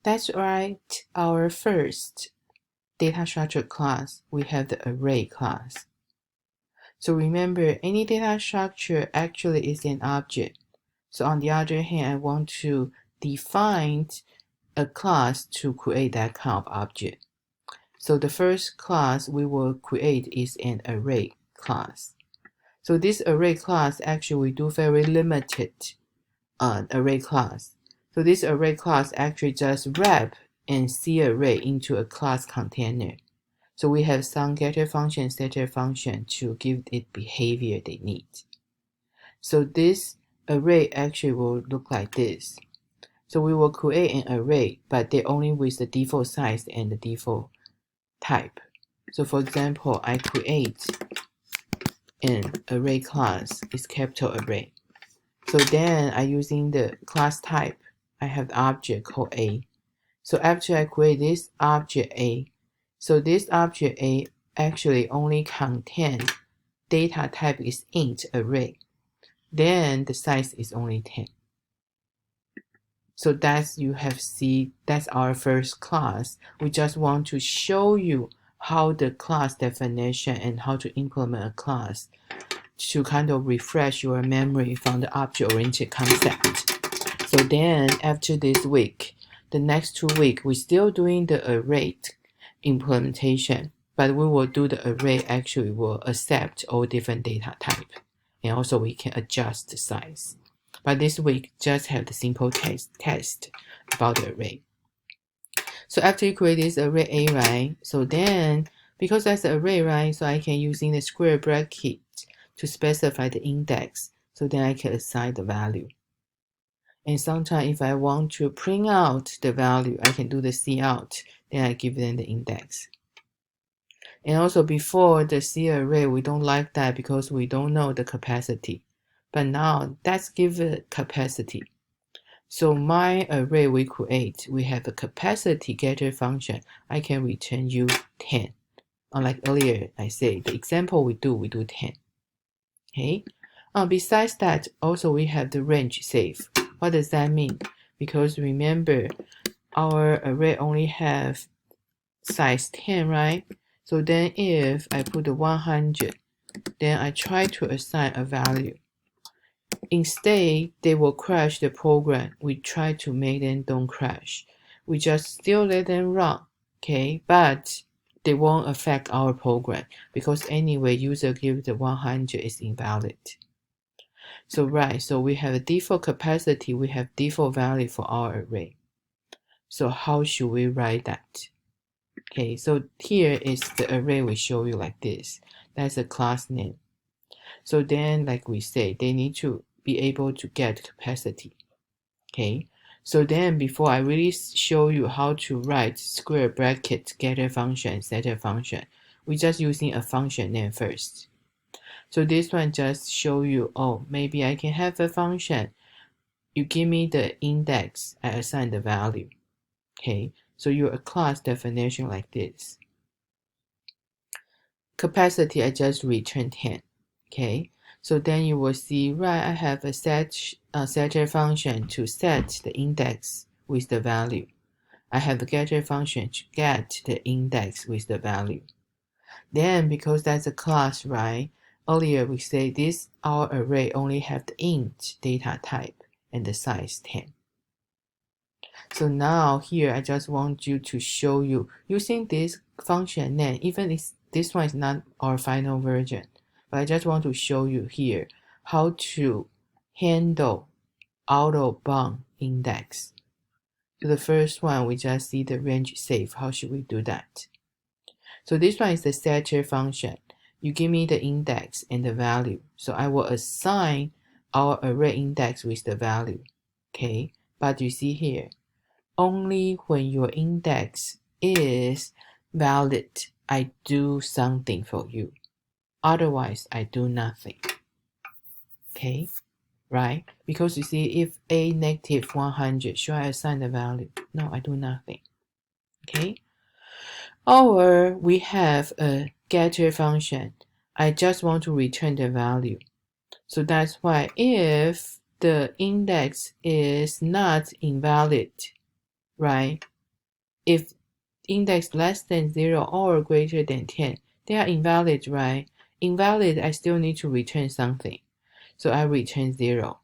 That's right. Our first data structure class, we have the array class. So remember, any data structure actually is an object. So on the other hand, I want to define a class to create that kind of object. So the first class we will create is an array class. So this array class actually we do very limited array class. So this array class actually just wrap and array into a class container. So we have some getter function, setter function to give it behavior they need. So this array actually will look like this. So we will create an array, but they only with the default size and the default type. So for example, I create an array class, it's capital array. So then I using the class type, I have the object called A. So after I create this object A, so this object A actually only contains data type is int array. Then the size is only 10. So that's you have see that's our first class. We just want to show you how the class definition and how to implement a class to kind of refresh your memory from the object-oriented concept. So then after this week, the next 2 weeks, we're still doing the array implementation, but we will do the array actually will accept all different data type. And also we can adjust the size. But this week, just have the simple test about the array. So after you create this array A, right? So then, because that's the array, right? So I can using the square bracket to specify the index. So then I can assign the value. And sometimes if I want to print out the value, I can do the cout. Then I give them the index. And also before the C array, we don't like that because we don't know the capacity. But now let's give it capacity. So my array we create, we have a capacity getter function. I can return you 10. Unlike earlier, I say the example we do 10. Okay. Besides that, also we have the range safe. What does that mean? Because remember, our array only have size 10, right? So then if I put the 100, then I try to assign a value. Instead, they will crash the program. We try to make them don't crash. We just still let them run, okay? But they won't affect our program because anyway, user give the 100 is invalid. So right, so we have a default capacity, we have default value for our array. So how should we write that? Okay, so here is the array we show you like this. That's a class name. So then, like we say, they need to be able to get capacity. Okay, so then before I really show you how to write square bracket getter function, setter function, we're just using a function name first. So this one just show you, oh, maybe I can have a function. You give me the index, I assign the value. Okay, so your class definition like this. Capacity, I just return 10. Okay, so then you will see, right, I have a setter function to set the index with the value. I have a getter function to get the index with the value. Then because that's a class, right? Earlier we say this our array only have the int data type and the size 10. So now here I just want you to show you using this function name, even if this one is not our final version, but I just want to show you here how to handle auto bound index. So the first one, we just see the range safe. How should we do that? So this one is the setter function. You give me the index and the value. So I will assign our array index with the value. Okay, but you see here, only when your index is valid, I do something for you. Otherwise, I do nothing. Okay, right? Because you see, if a negative 100, should I assign the value? No, I do nothing. Okay. Or we have a getter function. I just want to return the value. So that's why if the index is not invalid, right? if index less than 0 or greater than 10, they are invalid, right? Invalid, I still need to return something. So I return 0.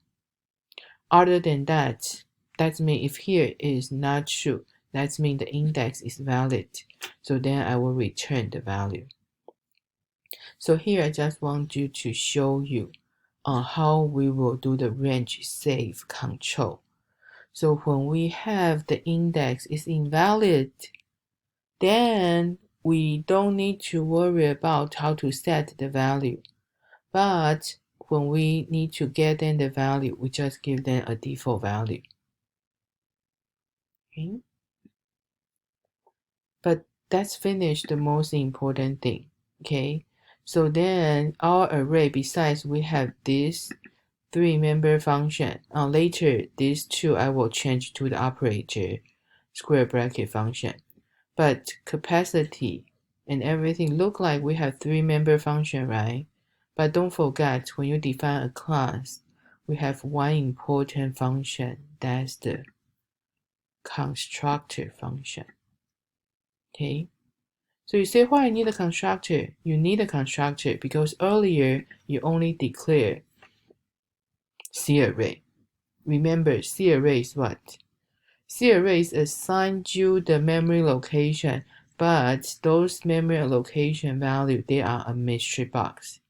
Other than that, that means if here is not true, that means the index is valid. So then I will return the value. So here I just want you to show you how we will do the range save control. So when we have the index is invalid, then we don't need to worry about how to set the value. But when we need to get them the value, we just give them a default value. Okay? But that's finished the most important thing. Okay? So then our array, besides we have this 3-member function. Later, these two I will change to the operator square bracket function. But capacity and everything look like we have 3-member function, right? But don't forget, when you define a class, we have one important function. That's the constructor function. Okay? So you say why I need a constructor? You need a constructor because earlier you only declare C array. Remember, C array is what? C arrays assign you the memory location, but those memory location value, they are a mystery box.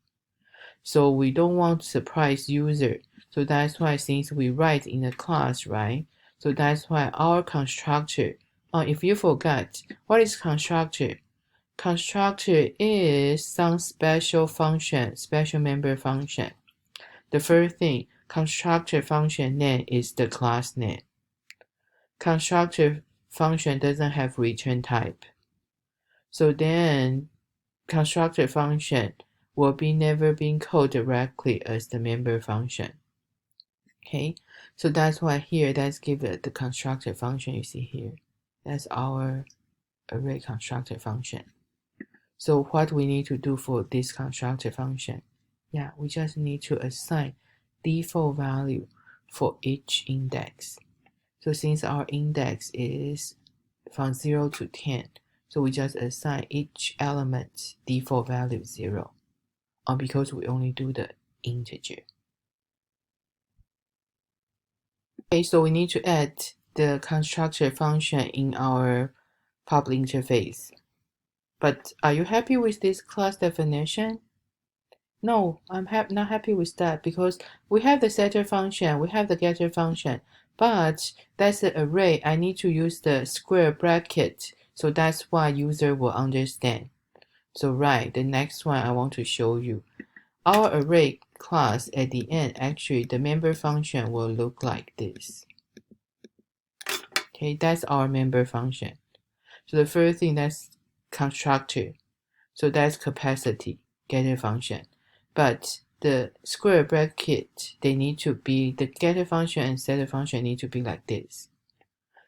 So we don't want to surprise user. So that's why since we write in a class, right? So that's why our constructor, if you forgot, what is constructor? Constructor is some special function, special member function. The first thing, constructor function name is the class name. Constructor function doesn't have return type. So then constructor function will be never being called directly as the member function. Okay, so that's why here let's give it the constructor function you see here. That's our array constructor function. So what we need to do for this constructor function? Yeah, we just need to assign default value for each index. So since our index is from 0 to 10, so we just assign each element default value 0, because we only do the integer. Okay, so we need to add the constructor function in our public interface. But are you happy with this class definition? No, I'm not happy with that because we have the setter function, we have the getter function, but that's the array. I need to use the square bracket, so that's why user will understand. So right, the next one I want to show you. Our array class at the end, actually the member function will look like this. Okay, that's our member function. So the first thing, that's constructor. So that's capacity, getter function. But the square bracket, they need to be, the getter function and setter function need to be like this.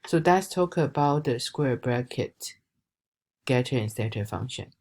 So let's talk about the square bracket, getter and setter function.